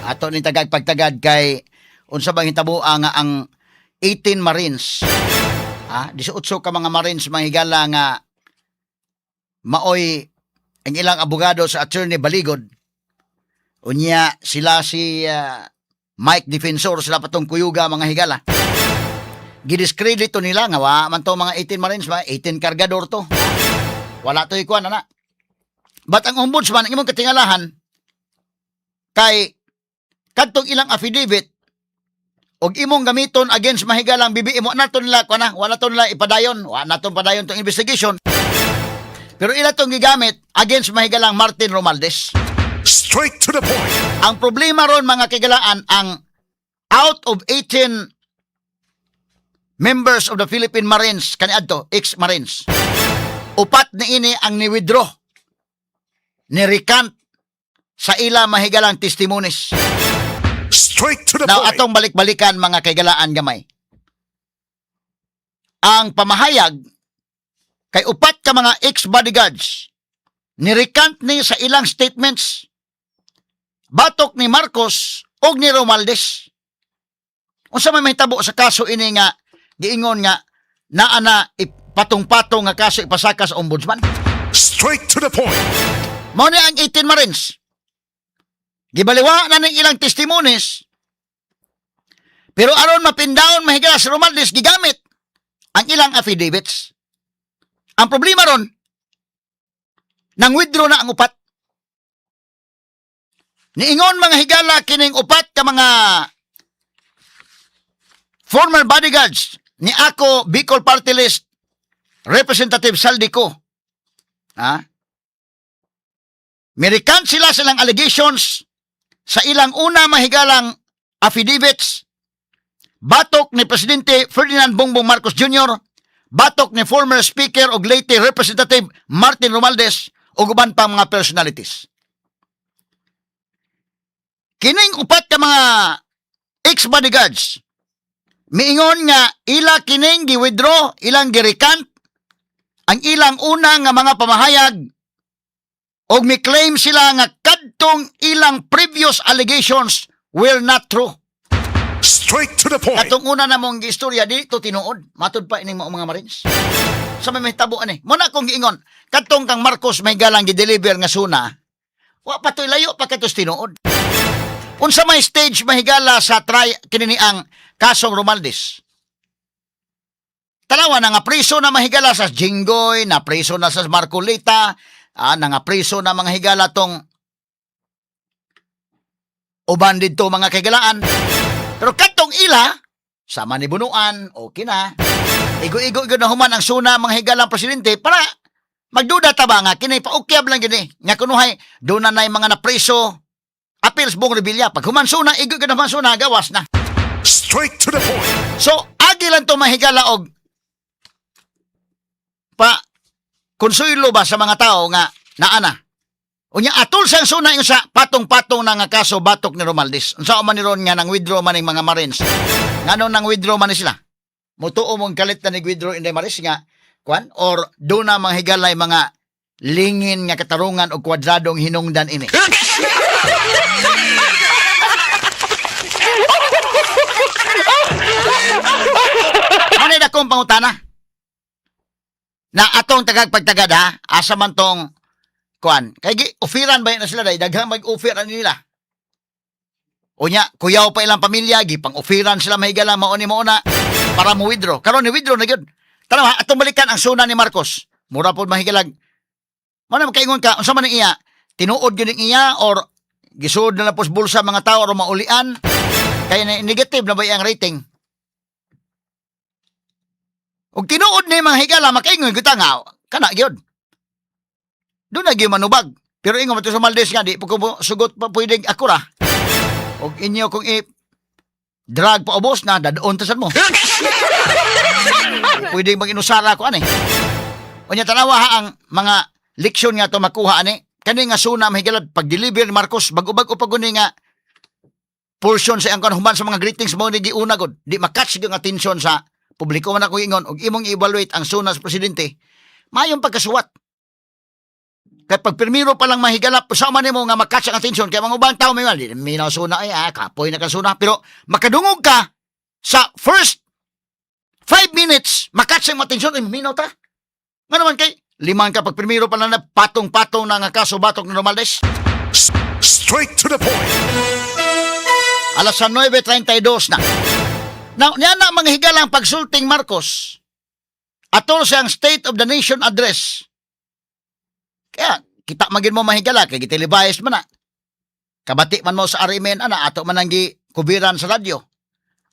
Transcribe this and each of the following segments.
Ato ni tagag pagtagad kay unsa bang hitabo nga ang 18 Marines. 18 ka mga Marines mahigala nga maoy ang ilang abogado sa Attorney Baligod. Unya sila si Mike Defensor, sila patong kuyuga mga higala. Gidiskredit to nila nga wa man to mga 18 Marines, 18 kargador to. Wala to ikuan ana. But ang ombudsman, ang imong katingalahan kay kadtong ilang affidavit og imong gamiton against mahigalang bibi mo nato nila kuana, wala to nila ipadayon, wala to padayon tong investigation. Pero ila tong gigamit against mahigalang Martin Romualdez. Straight to the point. Ang problema ron mga kigalaan, ang out of 18 members of the Philippine Marines, kaniadto, ex-Marines, upat ni ini ang ni-withdraw, ni-recant sa ila mahigalang testimonies. Straight to the Now, point. atong balik-balikan mga kaigalaan gamay. Ang pamahayag kay upat ka mga ex-bodyguards, ni-recant ni sa ilang statements, batok ni Marcos o ni Romualdez. Unsa may mahitabo sa kaso ini nga, giingon nga, naana patong-patong nga kaso ipasaka sa ombudsman. Straight to the point. Mao ni ang 18 Marines. Gibaliwa na ng ilang testimonies, pero aron mapindawon mahigala si Romualdez, gigamit ang ilang affidavits. Ang problema ron, nang withdraw na ang upat. Niingon mga higala kining upat ka mga former bodyguards ni ako Bicol Party List Representative Saldico. Mirikant sila silang allegations sa ilang una mahigalang affidavits, batok ni Presidente Ferdinand Bongbong Marcos Jr., batok ni former Speaker o Leyte Representative Martin Romualdez o uban pang mga personalities. Kining upat ka mga ex-bodyguards, miingon nga ila kining gi-withdraw, ilang gi-recant, ang ilang una nga mga pamahayag, o mi-claim sila nga kadtong ilang previous allegations were not true. Straight to the point. Katong una na mong istorya dito tinuod, matud pa ining mga Marines. Sa may mahitabo ani. Muna kong giingon, kadtong kang Marcos may galang gi-deliver nga suna, wa patoy layo pa katos tinuod. Unsa may stage mahigala sa kinini ang kasong Romualdez. Tanawa na nga priso na mahigala sa Jinggoy, na priso na sa Marcolita, na nga priso na mga higala tong uban dito mga kaigalaan. Pero katong ila, sama ni Bunuan, okay na. Igo-igo na human ang suna mga higalang presidente para magduda ta ba nga, kinay paukyab lang gini. Nga kunuhay, doon na mga napriso, appeals buong rebelya. Pag human suna, igo-igo na human suna, gawas na. Straight to the point. So, agi lang to mahigala og konsuelo ba sa mga tao nga naana. Unya atol sang suna yung sa patong-patong na nga kaso batok ni Romualdez. Unsa man ni ron nga nang withdraw man ng mga Marines. Ngano nang withdraw man ni sila? Mutuo mong kalit na nag-withdraw in the Marines nga kwan or do na mga higalay mga lingin nga katarungan o kwadradong hinungdan ini. Ano na akong pangutana? Na atong tagagpagtagad ha, asa man tong kuan. Kay ofiran ba na sila day daghang mag-ofiran nila. Unya, kuyaw pa ilang pamilya, gipang ofiran sila mahigala mauni mo na para mo withdraw. Karon ni withdraw na gyud. Tanaw atong balikan ang suna ni Marcos. Mura pod mahigalag. Mo na makaingon ka unsa man iya? Tinuod gyud iya or gisud na pos bulsa mga tao or maulian? Kaya negative na ba ang rating? Og tinuod ni mga higala makaingon kita nga kana gyud. Doon na gyud manubag. Pero ingon mo sa Romualdez nga di pa ko sugot pa pwedeng akura. Og inyo kung drag pa ubos na dadoon tasan mo. Pwedeng mag-inusara ko ani. Unya tanawa ha ang mga leksyon nga to makuha ani. Kani nga suna mahigalad pag-deliver ni Marcos bag-ubag upag guni nga portion sa angkan human sa mga greetings mo ni giuna gud. Di makatch gyud ang atensyon sa publiko man ako ingon og imong evaluate ang suna sa presidente. Mayong pagkasuwat. Kay pag pirmiro pa lang mahigala, sama nimo nga makatch ang atensyon kay mga ubang tao may minaw suna ay kapoy na kasuna pero makadungog ka sa first 5 minutes makatch ang atensyon ay minaw ta. Nga naman kay limang ka pag pirmiro pa lang na patong-patong na nga kaso batok ni Romualdez. Straight to the point. Alas 9:32 na. Now, niya na mga higalang pagsulting Marcos atol siyang State of the Nation address. Kaya, kita magin mo mahigala, kaya gitilibayas man na. Kabati man mo sa Arimen, ato man ang kubiran sa radyo.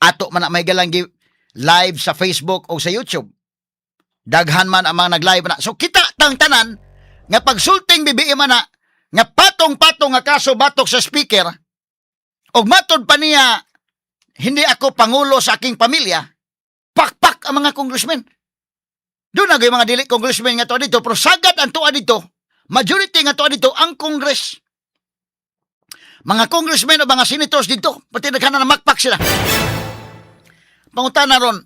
Ato man ang mahigalang live sa Facebook o sa YouTube. Daghan man ang mga nag-live na. So, kita tang tanan, nga pagsulting BBM man na, nga patong-patong nga kaso batok sa speaker, og matod pa niya, hindi ako pangulo sa aking pamilya, pakpak ang mga congressmen. Doon na mga dili congressmen nga to dito, pero sagad ang tuwa dito, majority nga tuwa dito, ang Congress. Mga congressmen o mga senators dito, pati nagkana na makpak sila. Pangutana ron,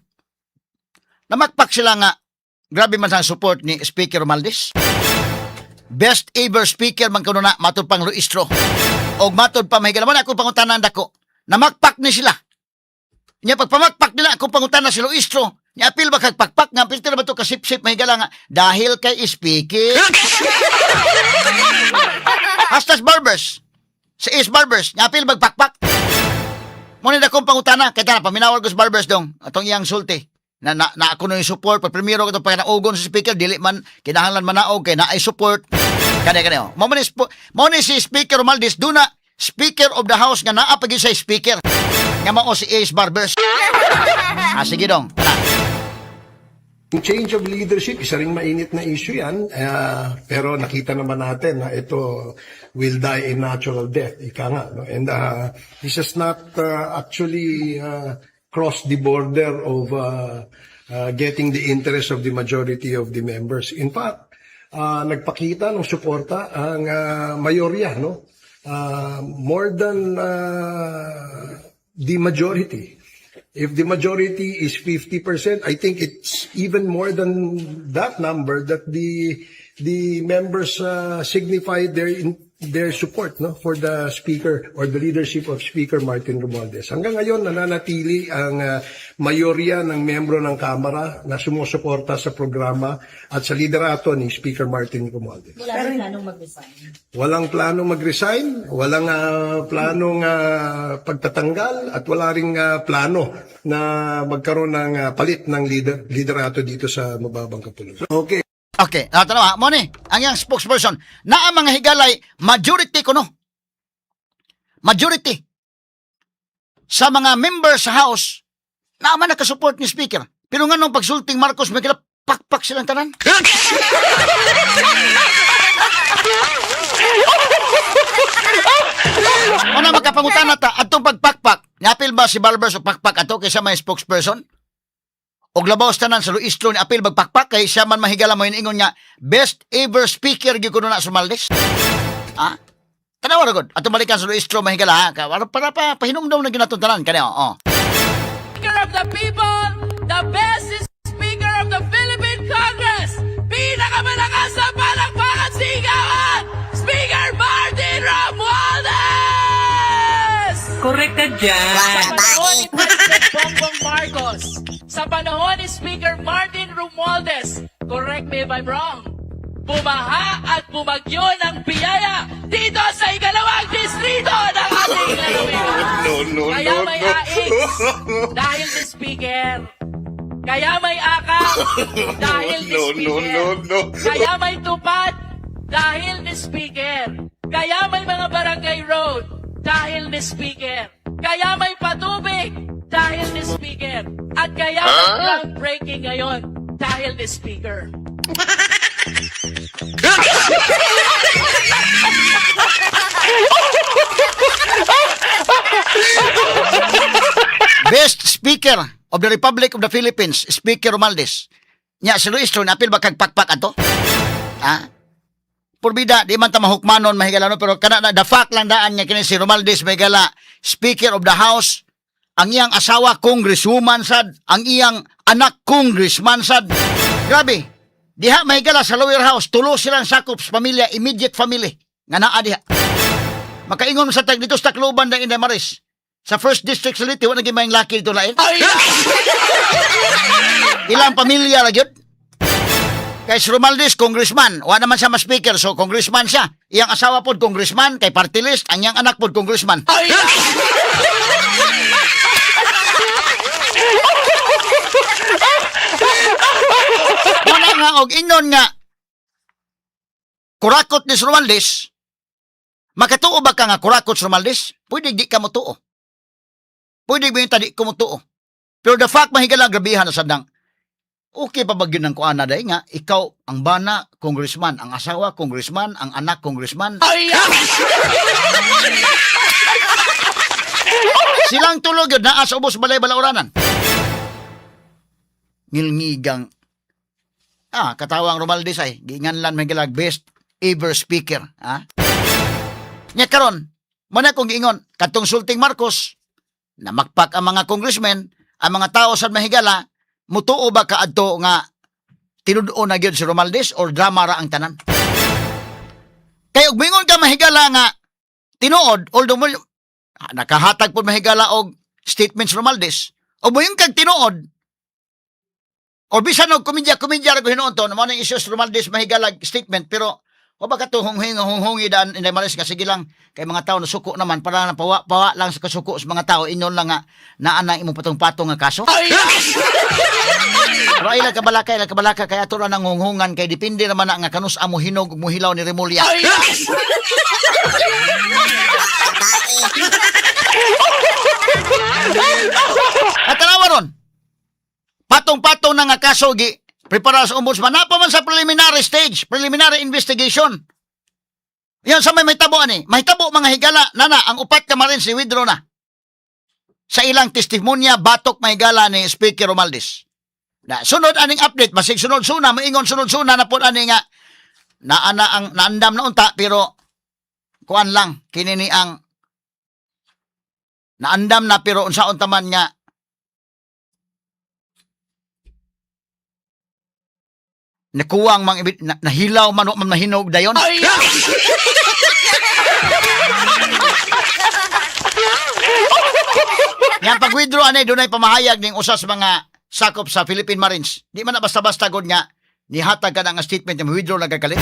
namakpak sila nga, grabe man sa support ni Speaker Romualdez. Best ever speaker man kuno na matod pang Luistro. Og matod pa mahigala man ako pangutanan dako. Namakpak ni sila. Nya pagpamakpak nila ako pangutanan si Luistro. Nya apil ba kag pakpak nga apil ba to kasip-sip mahigala nga dahil kay speaker. Hastas Barbers. Si Ace Barbers, nya apil magpakpak. Mo ni dako pangutana kay tana paminawal ko sa Barbers dong atong iyang sulti. Na ako no yung support pag primero ko ito pagkanaogon sa speaker dili man kinahanglan manaog kay na ay support kani mo ni si Speaker Romualdez duna Speaker of the House nga naa pagi sa speaker nga mao si Ace Barbers. Sige dong Change of leadership, isa ring mainit na issue yan. Pero nakita naman natin na ito will die a natural death. Ika nga. No? And this has not actually crossed the border of getting the interest of the majority of the members. In fact, nagpakita ng suporta ang mayorya, no? More than the majority. If the majority is 50%, I think it's even more than that number that the members signify their support, no, for the speaker or the leadership of Speaker Martin Romualdez. Hanggang ngayon nananatili ang mayorya ng membro ng Kamara na sumusuporta sa programa at sa liderato ni Speaker Martin Romualdez. Wala rin planong mag-resign. Walang planong mag-resign, walang planong pagtatanggal, at wala ring plano na magkaroon ng palit ng liderato dito sa mababang kapulutan. Okay. Okay, tanawa mo ni ang iyang spokesperson na ang mga higalay majority kuno. Majority sa mga members sa House na man nakasupport ni Speaker. Pero nga nung pagsulting Marcos may kila pakpak silang tanan. Ano makapangutan na ta atong pagpakpak? Napil ba si Barbers o pakpak ato kaysa may spokesperson? Og labaw tanan sa Luistro ni apil magpakpak kay siya man mahigala mo ingon nga best ever speaker gyud kuno na sa Romualdez. Tanawa ra gud. Ato balikan sa Luistro mahigala para pahinumdom na ginaton tanan kani Speaker of the people, the best Speaker of the Philippine Congress, pinakamalakas sa palakpakan sigawan, Speaker Martin Romualdez! Correct ka dyan. Sa panahon ni President Bongbong Marcos, sa panahon ni Speaker Martin Romualdez, correct me if I'm wrong, bumaha at bumagyo ng biyaya dito sa ikalawang distrito ng ating lalawigan. Kaya may AX dahil ni Speaker. Kaya may akap dahil ni Speaker. Kaya may tupad dahil ni Speaker. Kaya may mga barangay road dahil ni Speaker. Kaya may patubig dahil ni Speaker. At kaya may groundbreaking ngayon dahil ni Speaker. Best Speaker of the Republic of the Philippines, Speaker Romualdez. Nya si Luistro napil ba kag pakpak ato? Purbida di man ta mahukmanon mahigala no pero kana na the fact lang daan nya kini si Romualdez mahigala Speaker of the House, ang iyang asawa congresswoman sad, ang iyang anak congressman sad. Grabe. Diha mahigala sa lower house, tulo silang sakop sa pamilya, immediate family. Nga naa diha. Makaingon sa tag dito sa Tacloban ng Inday Maris. Sa first district sa Liti, wala naging mayang laki dito lain. Ilang pamilya ra gyud. Kay si Romualdez, congressman. Wala naman siya ma-speaker, so congressman siya. Iyang asawa pod congressman, kay party list, ang iyang anak pod congressman. Wala nga, og inon nga, kurakot ni si Romualdez, makatuo ba ka nga kurakot si Romualdez? Pwede di ka mo tuo. Pwede ba yung tadi ko mo tuo. Pero the fact, mahigala grabihan na sadang, okay pa ba yun ng kuana dahi nga, ikaw ang bana, congressman, ang asawa, congressman, ang anak, congressman. Silang tulog yun, naa sa ubos balay balauranan. Ngilngigang, katawang Romualdez ay, ginganlan may galag best ever speaker. Nya karon, mana kong giingon, katong sulting Marcos, na makpak ang mga congressmen, ang mga tao sa mahigala, mutuo ba ka adto nga tinudo na gyud si Romualdez or drama ra ang tanan? Kay og mingon ka mahigala nga tinuod, although mo nakahatag pud mahigala og statements Romualdez, o moyong kag tinuod, o bisan og komedya ra ko hinuon to, mo nang issues Romualdez mahigalag statement, pero o ba ka to hunghungi daan Inday Maris nga sige lang kay mga tao nasuko naman para na pawa lang sa kasuko sa mga tao inyon lang nga naana imong patong-patong nga kaso. Pero ay lang kabalaka kay ato ra nang hunghungan kay depende naman na nga kanus amo hinog mo hilaw ni Remulla. At tanawa ron, patong-patong na nga kaso gi prepara sa ombudsman, napa man sa preliminary stage, preliminary investigation. Yan sa may tabo ani, may tabo mga higala, nana, ang upat ka marin si withdraw na. Sa ilang testimonya, batok mahigala ni Speaker Romualdez. Na, sunod aning update, masig sunod suna, maingon sunod suna na po ani nga, naandam na unta, pero, kuan lang, kinini ang, naandam na, pero unsaon taman nga, nakuwang nahilaw man mahinog dayon. Yang pag-withdraw anay dunay pamahayag ning usa sa mga sakop sa Philippine Marines. Di man na basta-basta gud nga nihatag ka na nga statement nga withdraw na gagalit.